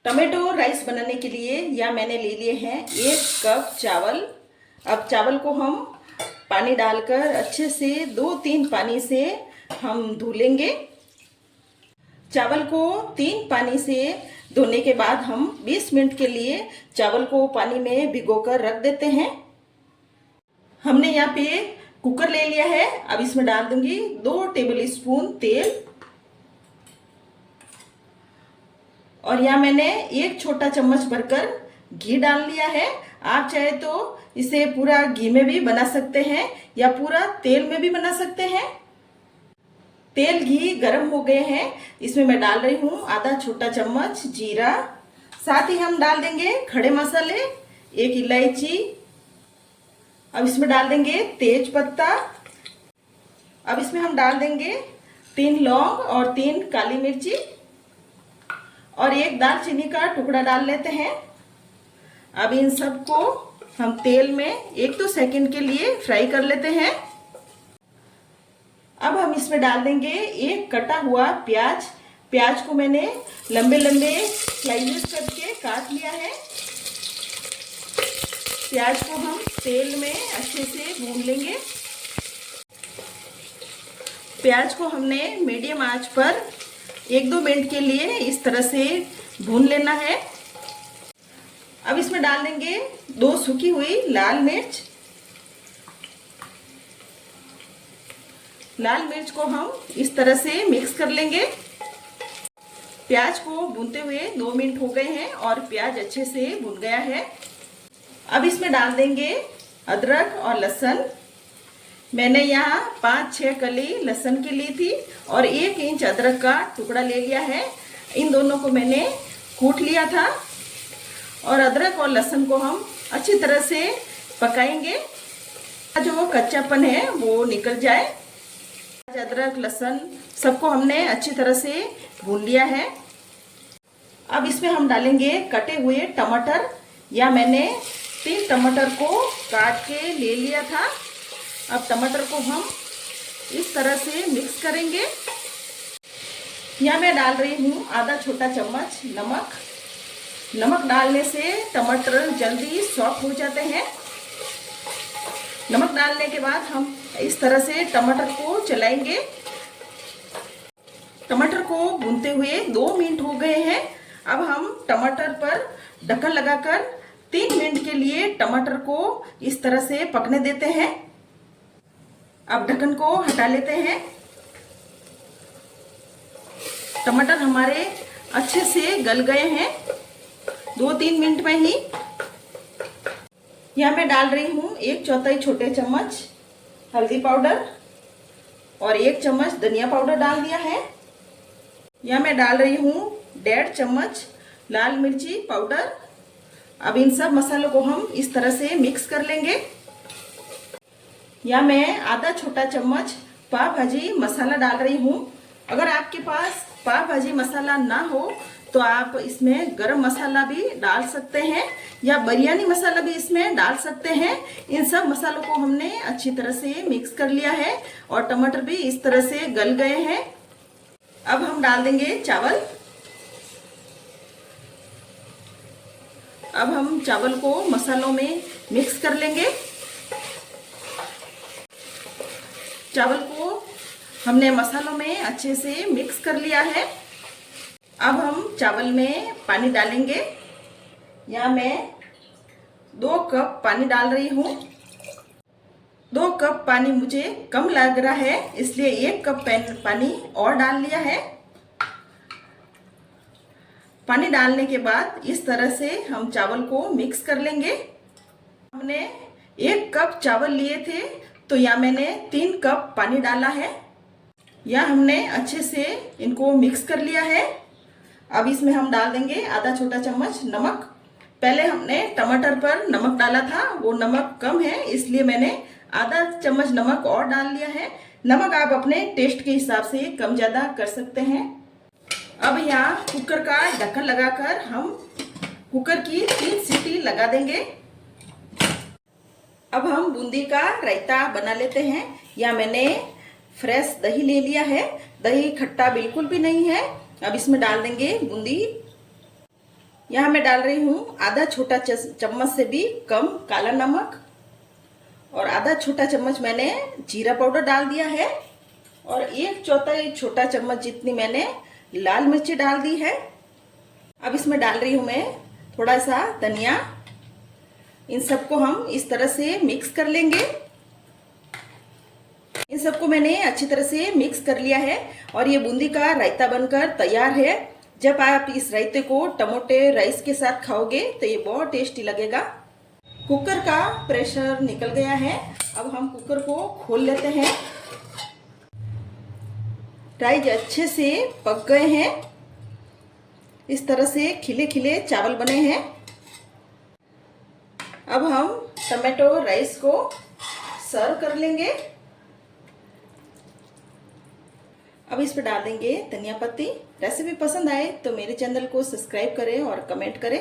Tomato rice बनाने के लिए या मैंने ले लिए हैं 1 कप चावल। अब चावल को हम पानी डालकर अच्छे से 2-3 पानी से हम धो लेंगे। चावल को 3 पानी से धोने के बाद हम 20 मिनट के लिए चावल को पानी में भिगोकर रख देते हैं। हमने यहाँ पे कुकर ले लिया है। अब इसमें डाल दूंगी 2 टेबल स्पून तेल और यहाँ मैंने 1 छोटा चम्मच भरकर घी डाल लिया है। आप चाहे तो इसे पूरा घी में भी बना सकते हैं या पूरा तेल में भी बना सकते हैं। तेल घी गर्म हो गए हैं। इसमें मैं डाल रही हूँ आधा छोटा चम्मच जीरा, साथ ही हम डाल देंगे खड़े मसाले, 1 इलायची। अब इसमें डाल देंगे तेज पत्ता। अब इसमें हम डाल देंगे 3 लौंग और 3 काली मिर्ची और 1 दालचीनी का टुकड़ा डाल लेते हैं। अब इन सबको हम तेल में 1-2 सेकंड के लिए फ्राई कर लेते हैं। अब हम इसमें डाल देंगे 1 कटा हुआ प्याज। प्याज को मैंने लंबे लंबे स्लाइसेस करके काट लिया है। प्याज को हम तेल में अच्छे से भून लेंगे। प्याज को हमने मीडियम आंच पर 1-2 मिनट के लिए इस तरह से भून लेना है। अब इसमें डाल देंगे 2 सूखी हुई लाल मिर्च। लाल मिर्च को हम इस तरह से मिक्स कर लेंगे। प्याज को भूनते हुए 2 मिनट हो गए हैं और प्याज अच्छे से भुन गया है। अब इसमें डाल देंगे अदरक और लहसुन। मैंने यहाँ 5-6 कली लहसुन की ली थी और 1 इंच अदरक का टुकड़ा ले लिया है। इन दोनों को मैंने कूट लिया था और अदरक और लहसुन को हम अच्छी तरह से पकाएंगे, जो कच्चापन है वो निकल जाए। अदरक लहसुन सबको हमने अच्छी तरह से भून लिया है। अब इसमें हम डालेंगे कटे हुए टमाटर। या मैंने 3 टमाटर को काट के ले लिया था। अब टमाटर को हम इस तरह से मिक्स करेंगे। यहाँ मैं डाल रही हूँ आधा छोटा चम्मच नमक। नमक डालने से टमाटर जल्दी सॉफ्ट हो जाते हैं। नमक डालने के बाद हम इस तरह से टमाटर को चलाएंगे। टमाटर को भूनते हुए 2 मिनट हो गए हैं। अब हम टमाटर पर ढक्कन लगाकर 3 मिनट के लिए टमाटर को इस तरह से पकने देते हैं। अब ढक्कन को हटा लेते हैं। टमाटर हमारे अच्छे से गल गए हैं 2-3 मिनट में ही। यहाँ मैं डाल रही हूँ 1/4 छोटे चम्मच हल्दी पाउडर और 1 चम्मच धनिया पाउडर डाल दिया है। यहाँ मैं डाल रही हूँ 1.5 चम्मच लाल मिर्ची पाउडर। अब इन सब मसालों को हम इस तरह से मिक्स कर लेंगे। या मैं आधा छोटा चम्मच पाव भाजी मसाला डाल रही हूँ। अगर आपके पास पाव भाजी मसाला ना हो तो आप इसमें गरम मसाला भी डाल सकते हैं या बिरयानी मसाला भी इसमें डाल सकते हैं। इन सब मसालों को हमने अच्छी तरह से मिक्स कर लिया है और टमाटर भी इस तरह से गल गए हैं। अब हम डाल देंगे चावल। अब हम चावल को मसालों में मिक्स कर लेंगे। चावल को हमने मसालों में अच्छे से मिक्स कर लिया है। अब हम चावल में पानी डालेंगे। यहाँ मैं 2 कप पानी डाल रही हूँ। 2 कप पानी मुझे कम लग रहा है, इसलिए 1 कप पानी और डाल लिया है। पानी डालने के बाद इस तरह से हम चावल को मिक्स कर लेंगे। हमने 1 कप चावल लिए थे तो यहाँ मैंने 3 कप पानी डाला है। यहाँ हमने अच्छे से इनको मिक्स कर लिया है। अब इसमें हम डाल देंगे आधा छोटा चम्मच नमक। पहले हमने टमाटर पर नमक डाला था, वो नमक कम है इसलिए मैंने आधा चम्मच नमक और डाल लिया है। नमक आप अपने टेस्ट के हिसाब से कम ज़्यादा कर सकते हैं। अब यहाँ कुकर का ढक्कन लगाकर हम कुकर की 3 सीटी लगा देंगे। अब हम बूंदी का रायता बना लेते हैं। या मैंने फ्रेश दही ले लिया है। दही खट्टा बिल्कुल भी नहीं है। अब इसमें डाल देंगे बूंदी। यहाँ मैं डाल रही हूँ आधा छोटा चम्मच से भी कम काला नमक और आधा छोटा चम्मच मैंने जीरा पाउडर डाल दिया है और 1/4 छोटा चम्मच जितनी मैंने लाल मिर्ची डाल दी है। अब इसमें डाल रही हूँ मैं थोड़ा सा धनिया। इन सबको हम इस तरह से मिक्स कर लेंगे। इन सबको मैंने अच्छी तरह से मिक्स कर लिया है और ये बूंदी का रायता बनकर तैयार है। जब आप इस रायते को टमाटे राइस के साथ खाओगे तो ये बहुत टेस्टी लगेगा। कुकर का प्रेशर निकल गया है। अब हम कुकर को खोल लेते हैं। राइस अच्छे से पक गए हैं। इस तरह से खिले खिले चावल बने हैं। अब हम टमाटो राइस को सर्व कर लेंगे। अब इस पर डाल देंगे धनिया पत्ती। रेसिपी पसंद आए तो मेरे चैनल को सब्सक्राइब करें और कमेंट करें।